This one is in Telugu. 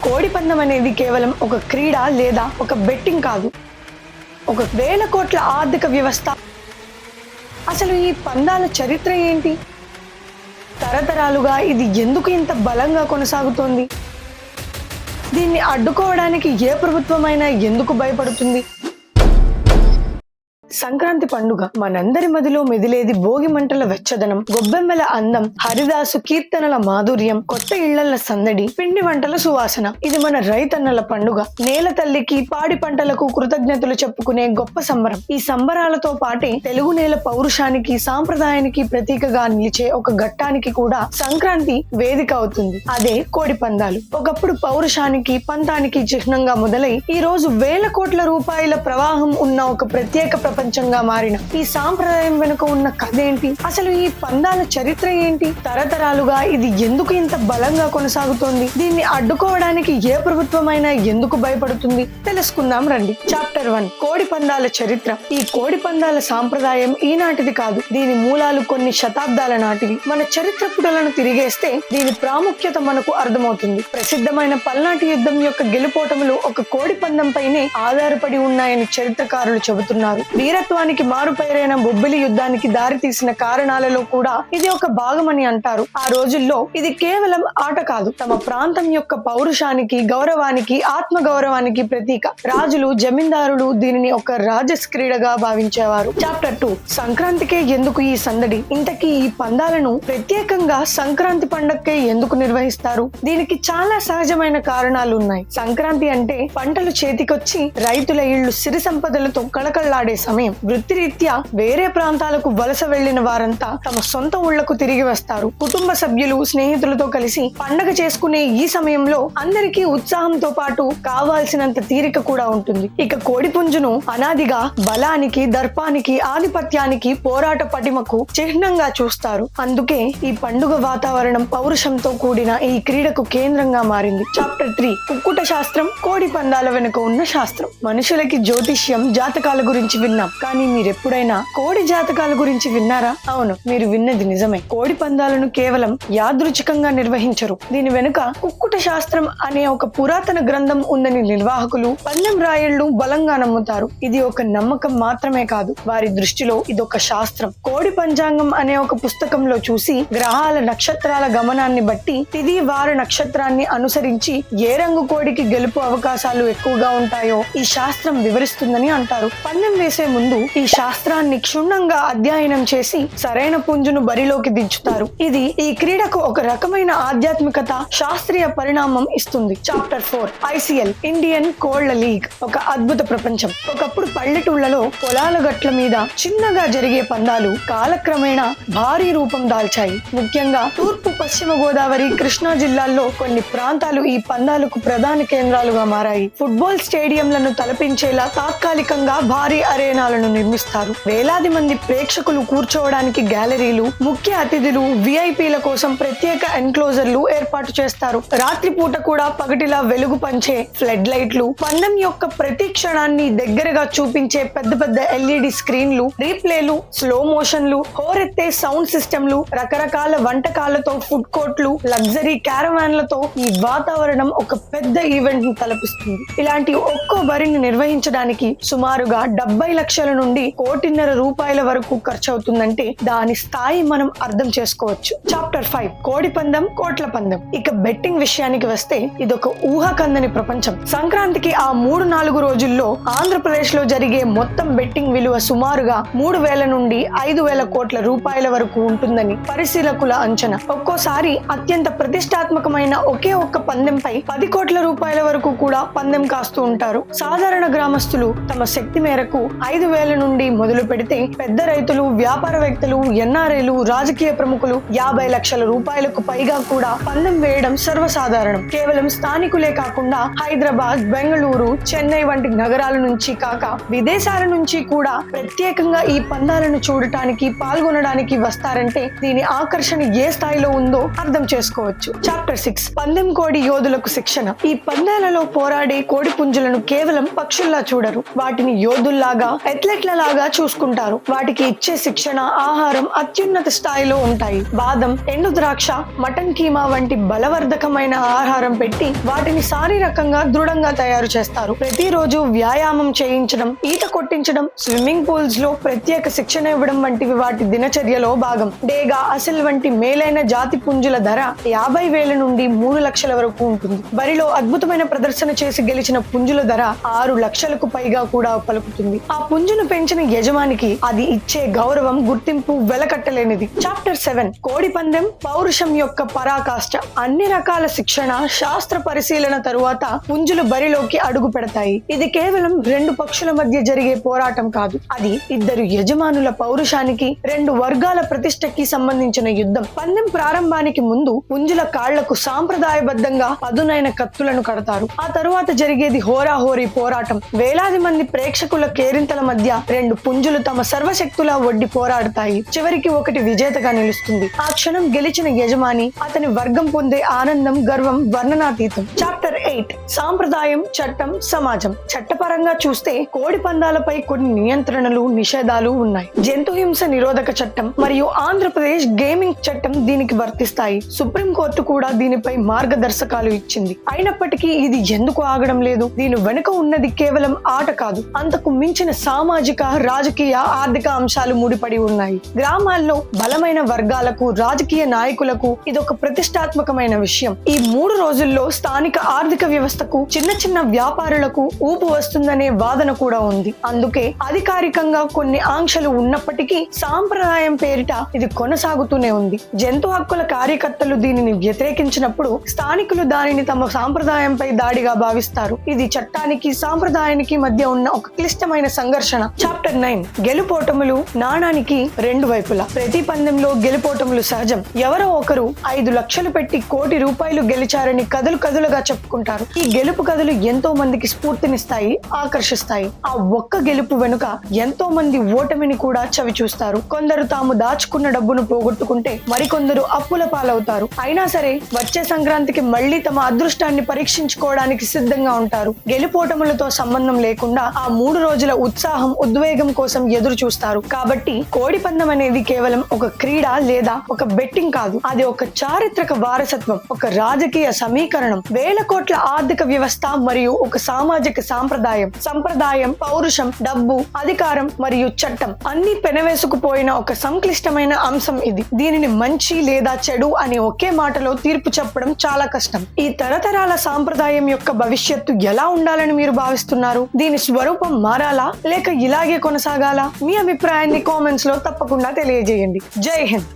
కోడి పందెం అనేది కేవలం ఒక క్రీడ లేదా ఒక బెట్టింగ్ కాదు, ఒక వేల కోట్ల ఆర్థిక వ్యవస్థ. అసలు ఈ పందాల చరిత్ర ఏంటి? తరతరాలుగా ఇది ఎందుకు ఇంత బలంగా కొనసాగుతోంది? దీన్ని అడ్డుకోవడానికి ఏ ప్రభుత్వమైనా ఎందుకు భయపడుతుంది? సంక్రాంతి పండుగ మనందరి మదిలో మెదిలేది భోగి మంటల వెచ్చదనం, గొబ్బెమ్మల అందం, హరిదాసు కీర్తనల మాధుర్యం, కొత్త ఇళ్లల సందడి, పిండి వంటల సువాసన. ఇది మన రైతన్నల పండుగ. నేల తల్లికి, పాడి పంటలకు కృతజ్ఞతలు చెప్పుకునే గొప్ప సంబరం. ఈ సంబరాలతో పాటే తెలుగు నేల పౌరుషానికి, సాంప్రదాయానికి ప్రతీకగా నిలిచే ఒక ఘట్టానికి కూడా సంక్రాంతి వేదిక అవుతుంది. అదే కోడి పందాలు. ఒకప్పుడు పౌరుషానికి, పంతానికి చిహ్నంగా మొదలై ఈ రోజు వేల కోట్ల రూపాయల ప్రవాహం ఉన్న ఒక ప్రత్యేక ప్రపంచంగా మారిన ఈ సాంప్రదాయం వెనుక ఉన్న కథ ఏంటి? అసలు ఈ పందాల చరిత్ర ఏంటి? తరతరాలుగా ఇది ఎందుకు ఇంత బలంగా కొనసాగుతోంది? దీన్ని అడ్డుకోవడానికి ఏ ప్రభుత్వమైనా ఎందుకు భయపడుతుంది? తెలుసుకుందాం రండి. చాప్టర్ 1, కోడి పందాల చరిత్ర. ఈ కోడి పందాల సాంప్రదాయం ఈనాటిది కాదు, దీని మూలాలు కొన్ని శతాబ్దాల నాటివి. మన చరిత్ర పుటలను తిరిగేస్తే దీని ప్రాముఖ్యత మనకు అర్థమవుతుంది. ప్రసిద్ధమైన పల్నాటి యుద్ధం యొక్క గెలుపోటములు ఒక కోడి పందెం పైనే ఆధారపడి ఉన్నాయని చరిత్రకారులు చెబుతున్నారు. వీరత్వానికి మారుపేరైన బొబ్బిలి యుద్ధానికి దారితీసిన కారణాలలో కూడా ఇది ఒక భాగమని అంటారు. ఆ రోజుల్లో ఇది కేవలం ఆట కాదు, తమ ప్రాంతం యొక్క పౌరుషానికి, గౌరవానికి, ఆత్మ గౌరవానికి ప్రతీక. రాజులు, జమీందారులు దీనిని ఒక రాజస్ క్రీడగా భావించేవారు. చాప్టర్ 2, సంక్రాంతికే ఎందుకు ఈ సందడి? ఇంతకీ ఈ పందాలను ప్రత్యేకంగా సంక్రాంతి పండగకే ఎందుకు నిర్వహిస్తారు? దీనికి చాలా సహజమైన కారణాలు ఉన్నాయి. సంక్రాంతి అంటే పంటలు చేతికొచ్చి రైతుల ఇళ్లు సిరి సంపదలతో కళకళ్లాడే సమయం. వృత్తిరీత్యా వేరే ప్రాంతాలకు వలస వెళ్లిన వారంతా తమ సొంత ఊళ్లకు తిరిగి వస్తారు. కుటుంబ సభ్యులు, స్నేహితులతో కలిసి పండగ చేసుకునే ఈ సమయంలో అందరికీ ఉత్సాహంతో పాటు కావాల్సినంత తీరిక కూడా ఉంటుంది. ఇక కోడి పుంజును అనాదిగా బలానికి, దర్పానికి, ఆధిపత్యానికి, పోరాట పటిమకు చిహ్నంగా చూస్తారు. అందుకే ఈ పండుగ వాతావరణం పౌరుషంతో కూడిన ఈ క్రీడకు కేంద్రంగా మారింది. చాప్టర్ 3, కుక్కుట శాస్త్రం, కోడి పందాల వెనుక ఉన్న శాస్త్రం. మనుషులకి జ్యోతిష్యం, జాతకాల గురించి విన్నాం, కానీ మీరెప్పుడైనా కోడి జాతకాల గురించి విన్నారా? అవును, మీరు విన్నది నిజమే. కోడి పందాలను కేవలం యాదృచ్ఛికంగా నిర్వహించరు. దీని వెనుక కుక్కుట శాస్త్రం అనే ఒక పురాతన గ్రంథం ఉందని నిర్వాహకులు, పందెం రాయళ్లు బలంగా నమ్ముతారు. ఇది ఒక నమ్మకం మాత్రమే కాదు, వారి దృష్టిలో ఇదొక శాస్త్రం. కోడి పంచాంగం అనే ఒక పుస్తకంలో చూసి గ్రహాల, నక్షత్రాల గమనాన్ని బట్టి తిథి, వార, నక్షత్రాన్ని అనుసరించి ఏ రంగు కోడికి గెలుపు అవకాశాలు ఎక్కువగా ఉంటాయో ఈ శాస్త్రం వివరిస్తుందని అంటారు. పందెం వేసే ముందు ఈ శాస్త్రాన్ని క్షుణ్ణంగా అధ్యయనం చేసి సరైన పుంజును బరిలోకి దించుతారు. ఇది ఈ క్రీడకు ఒక రకమైన ఆధ్యాత్మికత, శాస్త్రీయ పరిణామం ఇస్తుంది. చాప్టర్ 4, ICL, ఇండియన్ కోళ్ల లీగ్. ఒక అద్భుత ప్రపంచం. ఒకప్పుడు పల్లెటూళ్లలో పొలాల గట్ల మీద చిన్నగా జరిగే పందాలు కాలక్రమేణా భారీ రూపం దాల్చాయి. ముఖ్యంగా తూర్పు, పశ్చిమ గోదావరి, కృష్ణా జిల్లాల్లో కొన్ని ప్రాంతాలు ఈ పందాలకు ప్రధాన కేంద్రాలుగా మారాయి. ఫుట్బాల్ స్టేడియంలను తలపించేలా తాత్కాలికంగా భారీ అరేనాలను నిర్మిస్తారు. వేలాది మంది ప్రేక్షకులు కూర్చోవడానికి గ్యాలరీలు, ముఖ్య అతిథులు, విఐపీల కోసం ప్రత్యేక ఎన్క్లోజర్లు ఏర్పాటు చేస్తారు. రాత్రిపూట కూడా పగటిలా వెలుగు పంచే ఫ్లడ్ లైట్లు, పందెం యొక్క ప్రతి క్షణాన్ని దగ్గరగా చూపించే పెద్ద పెద్ద LED స్క్రీన్లు, రీప్లేలు, స్లో మోషన్లు, హోరెత్తే సౌండ్ సిస్టంలు, రకరకాల వంటకాలతో ఫుడ్ కోర్ట్లు, లగ్జరీ క్యారవాన్లతో ఈ వాతావరణం ఒక పెద్ద ఈవెంట్ ని తలపిస్తుంది. ఇలాంటి ఒక్కో బరిని నిర్వహించడానికి సుమారుగా 70 లక్షల నుండి 1.5 కోటి వరకు ఖర్చు అవుతుందంటే దాని స్థాయి మనం అర్థం చేసుకోవచ్చు. చాప్టర్ 5, కోడి పందెం, కోట్ల పందెం. ఇక బెట్టింగ్ విషయానికి వస్తే ఇదొక ఊహకందని ప్రపంచం. సంక్రాంతికి ఆ 3-4 రోజుల్లో ఆంధ్రప్రదేశ్ లో జరిగే మొత్తం బెట్టింగ్ విలువ సుమారుగా 3,000 నుండి 5,000 కోట్ల రూపాయల వరకు ఉంటుందని పరిశీలకుల అంచనా. ఒక్కోసారి అత్యంత ప్రతిష్టాత్మకమైన ఒకే ఒక్క పందెంపై 10 కోట్ల రూపాయల వరకు కూడా పందెం కాస్తూ ఉంటారు. సాధారణ గ్రామస్తులు తమ శక్తి మేరకు 5,000 నుండి మొదలు పెడితే పెద్ద రైతులు, వ్యాపారవేత్తలు, NRIలు, రాజకీయ ప్రముఖులు 50 లక్షల రూపాయలకు పైగా కూడా పందెం వేయడం సర్వసాధారణం. కేవలం స్థానికులే కాకుండా హైదరాబాద్, బెంగళూరు, చెన్నై వంటి నగరాల నుంచి కాక విదేశాల నుంచి కూడా ప్రత్యేకంగా ఈ పందాలను చూడటానికి, పాల్గొనడానికి వస్తారంటే దీని ఆకర్షణ ఏ స్థాయిలో ఉందో అర్థం చేసుకోవచ్చు. చాప్టర్ 6, పందెం కోడి యోధులకు శిక్షణ. ఈ పందాలలో పోరాడే కోడి పుంజులను కేవలం పక్షుల్లా చూడరు, వాటిని యోధుల్లాగా, అథ్లెట్ల లాగా చూసుకుంటారు. వాటికి ఇచ్చే శిక్షణ, ఆహారం అత్యున్నత స్థాయిలో ఉంటాయి. బాదం, ఎండు ద్రాక్ష, మటన్ కీమా వంటి బలవర్ధకమైన ఆహారం పెట్టి వాటిని శారీరకంగా దృఢంగా తయారు చేస్తారు. ప్రతిరోజు వ్యాయామం చేయించడం, ఈత కొట్టించడం, స్విమ్మింగ్ పూల్స్ లో ప్రత్యేక శిక్షణ ఇవ్వడం వంటివి వాటి దినచర్యలో భాగం. డేగా, అసెల్ వంటి మేలైన జాతి పుంజుల ధర 50,000 నుండి 3 లక్షల వరకు ఉంటుంది. బరిలో అద్భుతమైన ప్రదర్శన చేసి గెలిచిన పుంజుల ధర 6 లక్షలకు పైగా కూడా పలుకుతుంది. ఆ పుంజును పెంచిన యజమానికి అది ఇచ్చే గౌరవం, గుర్తింపు వెలకట్టలేనిది. చాప్టర్ 7 కోడి పందెం పౌరుషం యొక్క పరాకాష్ట. అన్ని రకాల శిక్షణ, శాస్త్ర పరిశీలన తరువాత పుంజులు బరిలోకి అడుగు పెడతాయి. ఇది కేవలం 2 పక్షుల మధ్య జరిగే పోరాటం కాదు. అది 2 యజమానుల పౌరుషానికి, 2 వర్గాల ప్రతిష్టకి సంబంధించిన యుద్ధం. పందెం ప్రారంభానికి ముందు పుంజుల కాళ్లకు సాంప్రదాయబద్ధంగా పదునైన కత్తులను కడతారు. ఆ తరువాత జరిగేది హోరాహోరీ పోరాటం. వేలాది మంది ప్రేక్షకుల కేరింతల మధ్య 2 పుంజులు తమ సర్వశక్తులా ఒడ్డి పోరాడతాయి. చివరికి ఒకటి విజేతగా నిలుస్తుంది. ఆ క్షణం గెలిచిన యజమాని, అతని వర్గం పొందే ఆనందం, గర్వం వర్ణనాతీతం. చాప్టర్ 8 సాంప్రదాయం, చట్టం, సమాజం. చట్టపరంగా చూస్తే కోడి పందాలపై కొన్ని నియంత్రణలు, నిషేధాలు ఉన్నాయి. జంతు హింస నిరోధక చట్టం మరియు ఆంధ్రప్రదేశ్ గేమింగ్ చట్టం దీనికి వర్తిస్తాయి. సుప్రీంకోర్టు కూడా దీనిపై మార్గదర్శకాలు ఇచ్చింది. అయినప్పటికీ ఇది ఎందుకు ఆగడం లేదు? దీని వెనుక ఉన్నది కేవలం ఆట కాదు, అంతకు మించిన సామాజిక, రాజకీయ, ఆర్థిక అంశాలు ముడిపడి ఉన్నాయి. గ్రామాల్లో బలమైన వర్గాలకు, రాజకీయ నాయకులకు ఇదొక ప్రతిష్టాత్మకమైన విషయం. ఈ 3 రోజుల్లో స్థానిక ఆర్థిక వ్యవస్థకు, చిన్న చిన్న వ్యాపారులకు ఊపు వస్తుందనే వాదన కూడా ఉంది. అందుకే అధికారికంగా కొన్ని ఆంక్షలు ఉన్నప్పటికీ సాంప్రదాయం పేరిట ఇది కొనసాగుతూనే ఉంది. జంతు హక్కుల కార్యకర్తలు దీనిని వ్యతిరేకించినప్పుడు స్థానికులు దానిని తమ సాంప్రదాయంపై దాడిగా భావిస్తారు. ఇది చట్టానికి, సాంప్రదాయానికి మధ్య ఉన్న ఒక క్లిష్టమైన సంఘర్షణ. చాప్టర్ 9 గెలుపోటములు. నాణానికి 2 వైపులా. ప్రతి పందెంలో గెలుపోటములు సహజం. ఎవరో ఒకరు 5 లక్షలు పెట్టి ₹1 కోటి గెలిచారని కదులుగా చెప్పుకుంటారు. ఈ గెలుపు కథలు ఎంతో మందికి స్ఫూర్తినిస్తాయి, ఆకర్షిస్తాయి. ఆ ఒక్క గెలుపు వెనుక ఎంతో మంది ఓటమిని కూడా చవి చూస్తారు. కొందరు తాము దాచుకున్న డబ్బును పోగొట్టుకుంటే మరికొందరు అప్పుల పాలవుతారు. అయినా సరే వచ్చే సంక్రాంతికి మళ్లీ తమ అదృష్టాన్ని పరీక్షించుకోవడానికి సిద్ధంగా ఉంటారు. గెలుపోటములతో సంబంధం లేకుండా ఆ 3 రోజుల ఉత్సాహం, ఉద్వేగం కోసం ఎదురు చూస్తారు. కాబట్టి కోడి పందెం అనేది కేవలం ఒక క్రీడ లేదా ఒక బెట్టింగ్ కాదు. అది ఒక చారిత్రక వారసత్వం, ఒక రాజకీయ సమీకరణం, వేల కోట్ల ఆర్థిక వ్యవస్థ మరియు ఒక సామాజిక సంప్రదాయం, పౌరుషం, డబ్బు, అధికారం మరియు చట్టం అన్ని పెనవేసుకుపోయిన ఒక సంక్లిష్టమైన అంశం ఇది. దీనిని మంచి లేదా చెడు అని ఒకే మాటలో తీర్పు చెప్పడం చాలా కష్టం. ఈ తరతరాల సాంప్రదాయం యొక్క భవిష్యత్తు ఎలా ఉండాలని మీరు భావిస్తున్నారు? దీని స్వరూపం మారాలా లేక ఇలాగే కొనసాగాలా? మీ అభిప్రాయాన్ని కామెంట్స్ లో తప్పకుండా తెలియజేయండి. జై హింద్.